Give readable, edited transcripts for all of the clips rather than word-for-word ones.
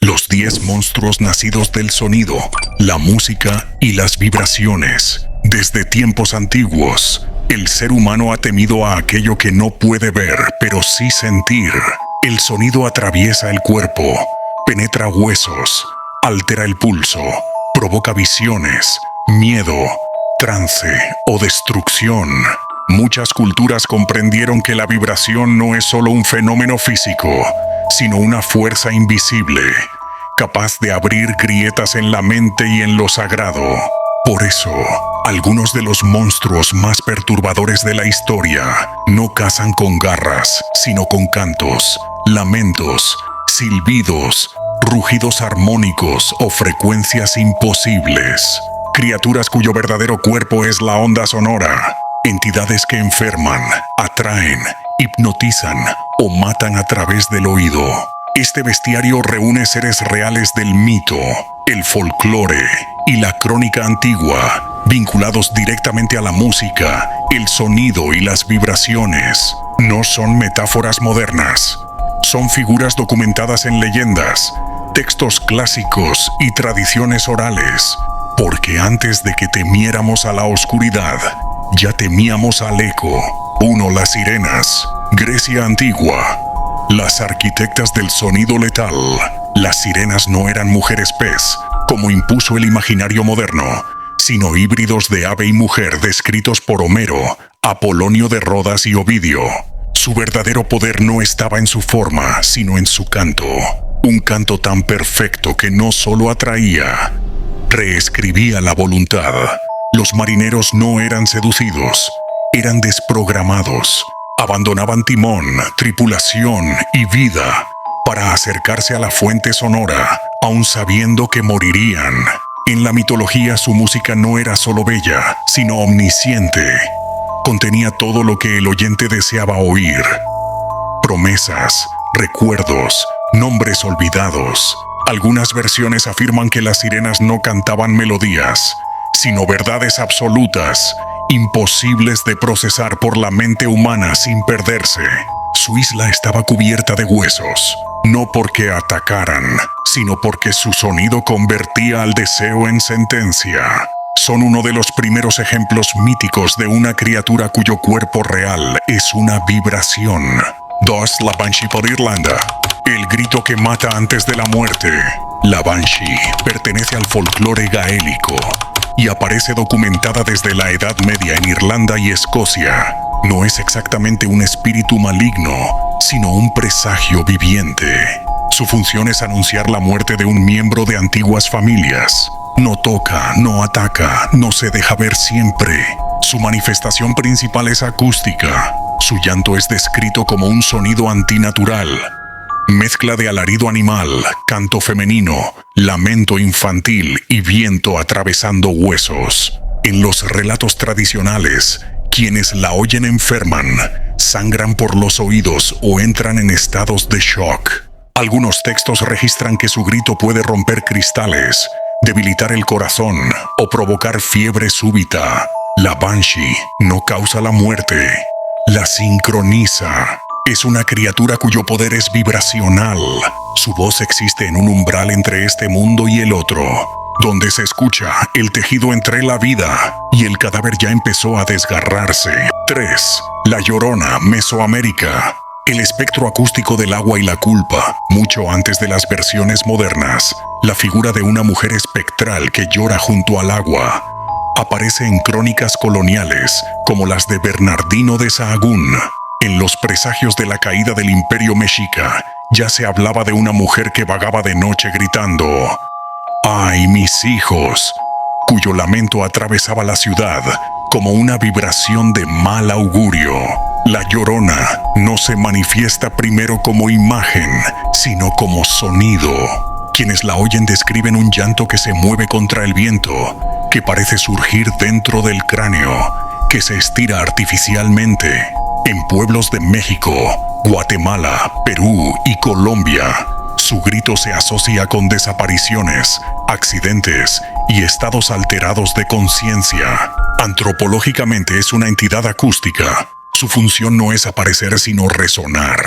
Los 10 monstruos nacidos del sonido, la música y las vibraciones. Desde tiempos antiguos, el ser humano ha temido a aquello que no puede ver, pero sí sentir. El sonido atraviesa el cuerpo, penetra huesos, altera el pulso, provoca visiones, miedo, trance o destrucción. Muchas culturas comprendieron que la vibración no es solo un fenómeno físico, sino una fuerza invisible, capaz de abrir grietas en la mente y en lo sagrado. Por eso, algunos de los monstruos más perturbadores de la historia no cazan con garras, sino con cantos, lamentos, silbidos, rugidos armónicos o frecuencias imposibles. Criaturas cuyo verdadero cuerpo es la onda sonora. Entidades que enferman, atraen, hipnotizan o matan a través del oído. Este bestiario reúne seres reales del mito, el folclore y la crónica antigua, vinculados directamente a la música, el sonido y las vibraciones. No son metáforas modernas, son figuras documentadas en leyendas, textos clásicos y tradiciones orales, porque antes de que temiéramos a la oscuridad, ya temíamos al eco. 1. Las sirenas. Grecia antigua. Las arquitectas del sonido letal. Las sirenas no eran mujeres pez, como impuso el imaginario moderno, sino híbridos de ave y mujer descritos por Homero, Apolonio de Rodas y Ovidio. Su verdadero poder no estaba en su forma, sino en su canto. Un canto tan perfecto que no solo atraía, reescribía la voluntad. Los marineros no eran seducidos, eran desprogramados. Abandonaban timón, tripulación y vida para acercarse a la fuente sonora, aun sabiendo que morirían. En la mitología su música no era solo bella, sino omnisciente. Contenía todo lo que el oyente deseaba oír. Promesas, recuerdos, nombres olvidados. Algunas versiones afirman que las sirenas no cantaban melodías, sino verdades absolutas, imposibles de procesar por la mente humana sin perderse. Su isla estaba cubierta de huesos, no porque atacaran, sino porque su sonido convertía al deseo en sentencia. Son uno de los primeros ejemplos míticos de una criatura cuyo cuerpo real es una vibración. 2. La Banshee por Irlanda. El grito que mata antes de la muerte. La Banshee pertenece al folclore gaélico y aparece documentada desde la Edad Media en Irlanda y Escocia. No es exactamente un espíritu maligno, sino un presagio viviente. Su función es anunciar la muerte de un miembro de antiguas familias. No toca, no ataca, no se deja ver siempre. Su manifestación principal es acústica. Su llanto es descrito como un sonido antinatural. Mezcla de alarido animal, canto femenino, lamento infantil y viento atravesando huesos. En los relatos tradicionales, quienes la oyen enferman, sangran por los oídos o entran en estados de shock. Algunos textos registran que su grito puede romper cristales, debilitar el corazón o provocar fiebre súbita. La Banshee no causa la muerte, la sincroniza. Es una criatura cuyo poder es vibracional. Su voz existe en un umbral entre este mundo y el otro, donde se escucha el tejido entre la vida y el cadáver ya empezó a desgarrarse. 3. La Llorona, Mesoamérica. El espectro acústico del agua y la culpa. Mucho antes de las versiones modernas, la figura de una mujer espectral que llora junto al agua aparece en crónicas coloniales como las de Bernardino de Sahagún. En los presagios de la caída del Imperio Mexica, ya se hablaba de una mujer que vagaba de noche gritando ¡ay, mis hijos!, cuyo lamento atravesaba la ciudad como una vibración de mal augurio. La Llorona no se manifiesta primero como imagen, sino como sonido. Quienes la oyen describen un llanto que se mueve contra el viento, que parece surgir dentro del cráneo, que se estira artificialmente. En pueblos de México, Guatemala, Perú y Colombia, su grito se asocia con desapariciones, accidentes y estados alterados de conciencia. Antropológicamente es una entidad acústica. Su función no es aparecer sino resonar.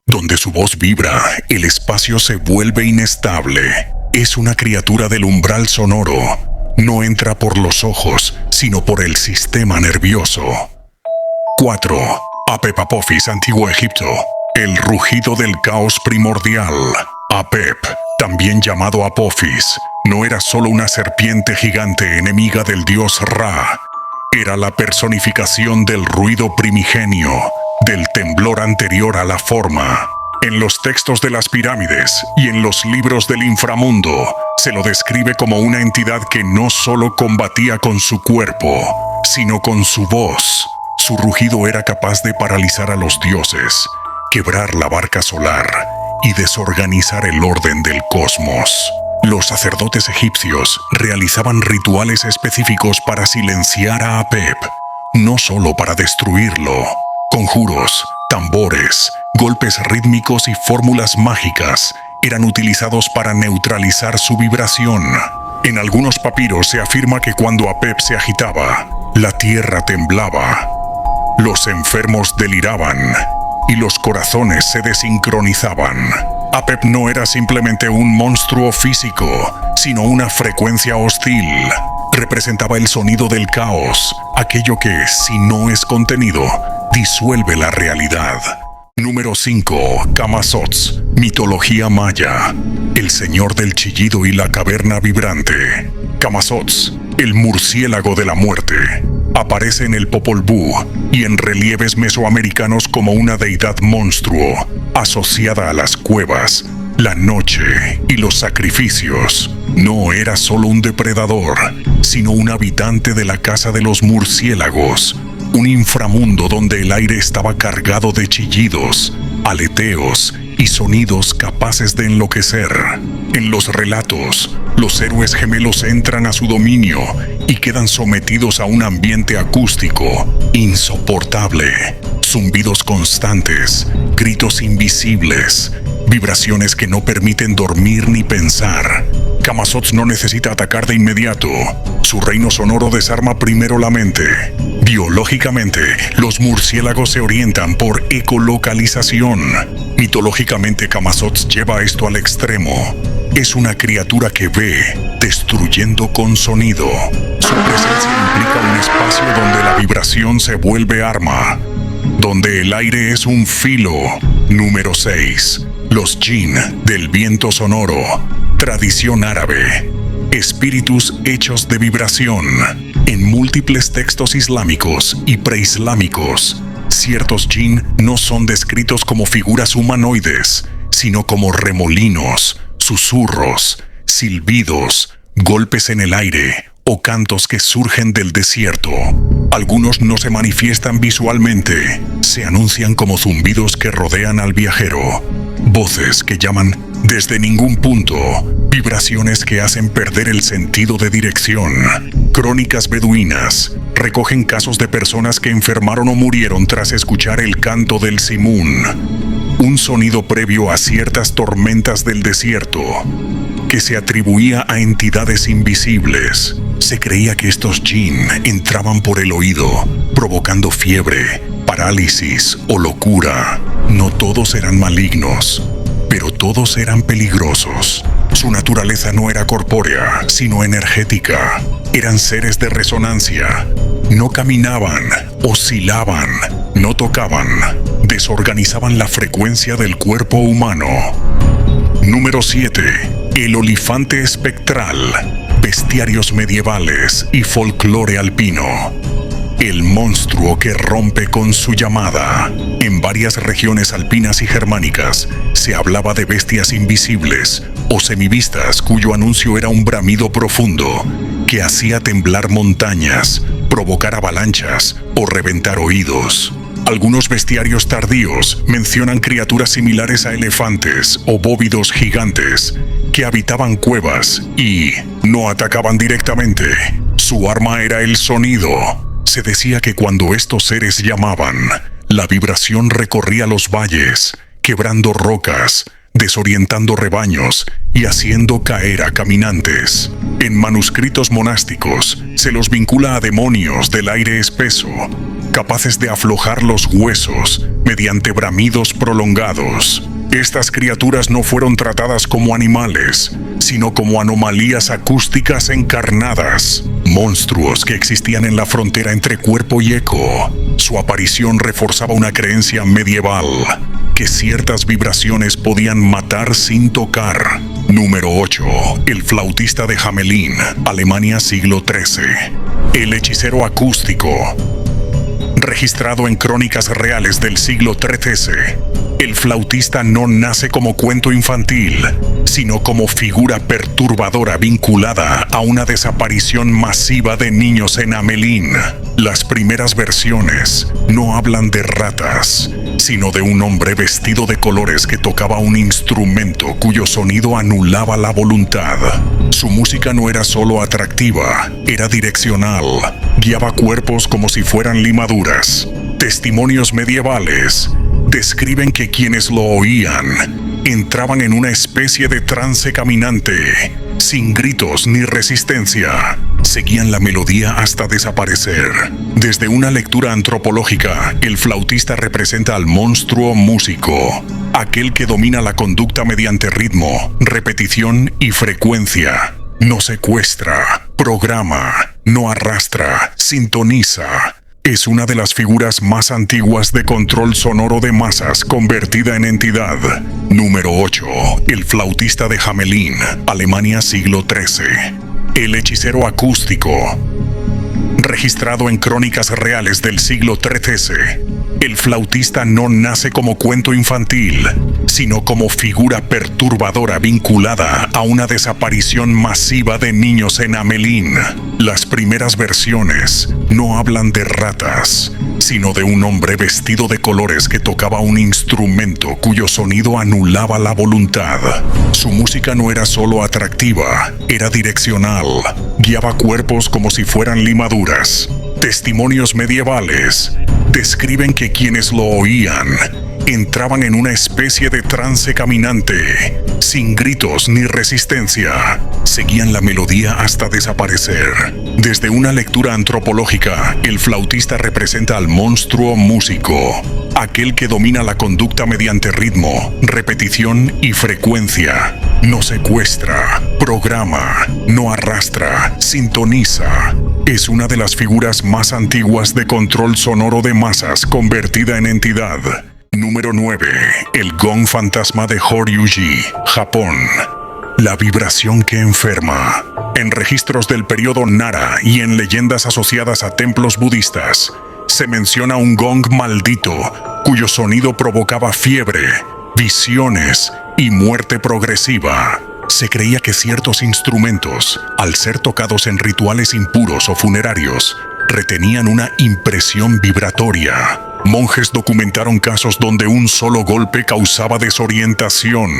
Donde su voz vibra, el espacio se vuelve inestable. Es una criatura del umbral sonoro. No entra por los ojos, sino por el sistema nervioso. 4. Apep Apophis, Antiguo Egipto. El rugido del caos primordial. Apep, también llamado Apophis, no era solo una serpiente gigante enemiga del dios Ra. Era la personificación del ruido primigenio, del temblor anterior a la forma. En los textos de las pirámides y en los libros del inframundo, se lo describe como una entidad que no solo combatía con su cuerpo, sino con su voz. Su rugido era capaz de paralizar a los dioses, quebrar la barca solar y desorganizar el orden del cosmos. Los sacerdotes egipcios realizaban rituales específicos para silenciar a Apep, no solo para destruirlo. Conjuros, tambores, golpes rítmicos y fórmulas mágicas eran utilizados para neutralizar su vibración. En algunos papiros se afirma que cuando Apep se agitaba, la tierra temblaba, los enfermos deliraban y los corazones se desincronizaban. Apep no era simplemente un monstruo físico, sino una frecuencia hostil. Representaba el sonido del caos, aquello que, si no es contenido, disuelve la realidad. Número 5. Camazotz, mitología maya. El señor del chillido y la caverna vibrante. Camazotz, el murciélago de la muerte, aparece en el Popol Vuh y en relieves mesoamericanos como una deidad monstruo, asociada a las cuevas, la noche y los sacrificios. No era solo un depredador, sino un habitante de la casa de los murciélagos, un inframundo donde el aire estaba cargado de chillidos, aleteos y sonidos capaces de enloquecer. En los relatos, los héroes gemelos entran a su dominio y quedan sometidos a un ambiente acústico insoportable. Zumbidos constantes, gritos invisibles, vibraciones que no permiten dormir ni pensar. Camazotz no necesita atacar de inmediato. Su reino sonoro desarma primero la mente. Biológicamente, los murciélagos se orientan por ecolocalización. Mitológicamente, Camazotz lleva esto al extremo. Es una criatura que ve, destruyendo con sonido. Su presencia implica un espacio donde la vibración se vuelve arma, donde el aire es un filo. Número 6. Los jinn del viento sonoro. Tradición árabe. Espíritus hechos de vibración. En múltiples textos islámicos y preislámicos, ciertos jinn no son descritos como figuras humanoides, sino como remolinos, susurros, silbidos, golpes en el aire o cantos que surgen del desierto. Algunos no se manifiestan visualmente, se anuncian como zumbidos que rodean al viajero, voces que llaman desde ningún punto, vibraciones que hacen perder el sentido de dirección. Crónicas beduinas recogen casos de personas que enfermaron o murieron tras escuchar el canto del simún, un sonido previo a ciertas tormentas del desierto, que se atribuía a entidades invisibles. Se creía que estos jinn entraban por el oído, provocando fiebre, parálisis o locura. No todos eran malignos, pero todos eran peligrosos. Su naturaleza no era corpórea, sino energética. Eran seres de resonancia. No caminaban, oscilaban, no tocaban, desorganizaban la frecuencia del cuerpo humano. Número 7. El olifante espectral. Bestiarios medievales y folclore alpino. El monstruo que rompe con su llamada. En varias regiones alpinas y germánicas se hablaba de bestias invisibles o semivistas cuyo anuncio era un bramido profundo que hacía temblar montañas, provocar avalanchas o reventar oídos. Algunos bestiarios tardíos mencionan criaturas similares a elefantes o bóvidos gigantes que habitaban cuevas y no atacaban directamente. Su arma era el sonido. Se decía que cuando estos seres llamaban, la vibración recorría los valles, quebrando rocas, desorientando rebaños y haciendo caer a caminantes. En manuscritos monásticos se los vincula a demonios del aire espeso, capaces de aflojar los huesos, mediante bramidos prolongados. Estas criaturas no fueron tratadas como animales, sino como anomalías acústicas encarnadas, monstruos que existían en la frontera entre cuerpo y eco. Su aparición reforzaba una creencia medieval, que ciertas vibraciones podían matar sin tocar. Número 8. El flautista de Hamelin, Alemania, siglo XIII. El hechicero acústico. Registrado en crónicas reales del siglo XIII, el flautista no nace como cuento infantil, sino como figura perturbadora vinculada a una desaparición masiva de niños en Hamelin. Las primeras versiones no hablan de ratas, sino de un hombre vestido de colores que tocaba un instrumento cuyo sonido anulaba la voluntad. Su música no era solo atractiva, era direccional, guiaba cuerpos como si fueran limaduras. Testimonios medievales describen que quienes lo oían entraban en una especie de trance caminante, sin gritos ni resistencia. Seguían la melodía hasta desaparecer. Desde una lectura antropológica, el flautista representa al monstruo músico, aquel que domina la conducta mediante ritmo, repetición y frecuencia. No secuestra, programa, no arrastra, sintoniza. Es una de las figuras más antiguas de control sonoro de masas convertida en entidad. Número 8. El flautista de Hamelin, Alemania, siglo XIII. El hechicero acústico. Registrado en crónicas reales del siglo XIII, el flautista no nace como cuento infantil, sino como figura perturbadora vinculada a una desaparición masiva de niños en Hamelin. Las primeras versiones no hablan de ratas, sino de un hombre vestido de colores que tocaba un instrumento cuyo sonido anulaba la voluntad. Su música no era solo atractiva, era direccional, guiaba cuerpos como si fueran limaduras. Testimonios medievales describen que quienes lo oían entraban en una especie de trance caminante, sin gritos ni resistencia. Seguían la melodía hasta desaparecer. Desde una lectura antropológica, el flautista representa al monstruo músico, aquel que domina la conducta mediante ritmo, repetición y frecuencia. No secuestra, programa, no arrastra, sintoniza. Es una de las figuras más antiguas de control sonoro de masas convertida en entidad. Número 9. El gong fantasma de Horyuji, Japón. La vibración que enferma. En registros del periodo Nara y en leyendas asociadas a templos budistas, se menciona un gong maldito cuyo sonido provocaba fiebre, visiones y muerte progresiva. Se creía que ciertos instrumentos, al ser tocados en rituales impuros o funerarios, retenían una impresión vibratoria. Monjes documentaron casos donde un solo golpe causaba desorientación,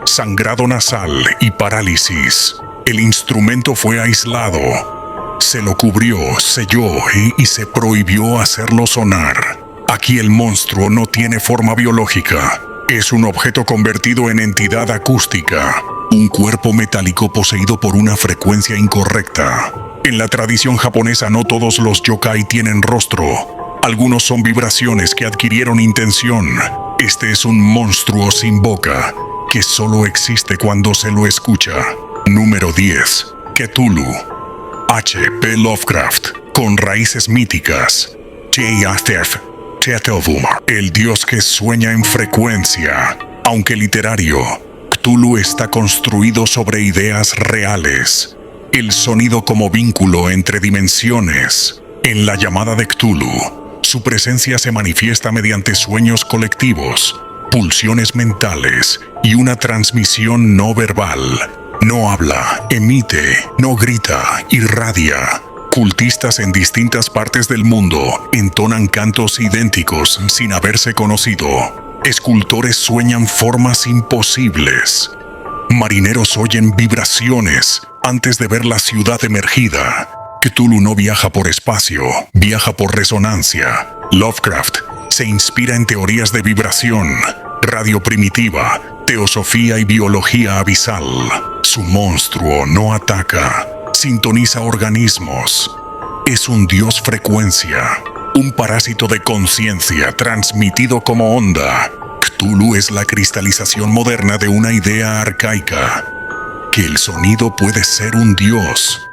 sangrado nasal y parálisis. El instrumento fue aislado. Se lo cubrió, selló y se prohibió hacerlo sonar. Aquí el monstruo no tiene forma biológica. Es un objeto convertido en entidad acústica, un cuerpo metálico poseído por una frecuencia incorrecta. En la tradición japonesa no todos los yokai tienen rostro. Algunos son vibraciones que adquirieron intención. Este es un monstruo sin boca, que solo existe cuando se lo escucha. Número 10. Cthulhu. H.P. Lovecraft, con raíces míticas. El dios que sueña en frecuencia. Aunque literario, Cthulhu está construido sobre ideas reales. El sonido como vínculo entre dimensiones. En la llamada de Cthulhu, su presencia se manifiesta mediante sueños colectivos, pulsiones mentales y una transmisión no verbal. No habla, emite, no grita, irradia. Cultistas en distintas partes del mundo entonan cantos idénticos sin haberse conocido. Escultores sueñan formas imposibles. Marineros oyen vibraciones antes de ver la ciudad emergida. Cthulhu no viaja por espacio, viaja por resonancia. Lovecraft se inspira en teorías de vibración, radio primitiva, teosofía y biología abisal. Su monstruo no ataca, sintoniza organismos. Es un dios frecuencia. un parásito de conciencia transmitido como onda. Cthulhu es la cristalización moderna de una idea arcaica, que el sonido puede ser un dios,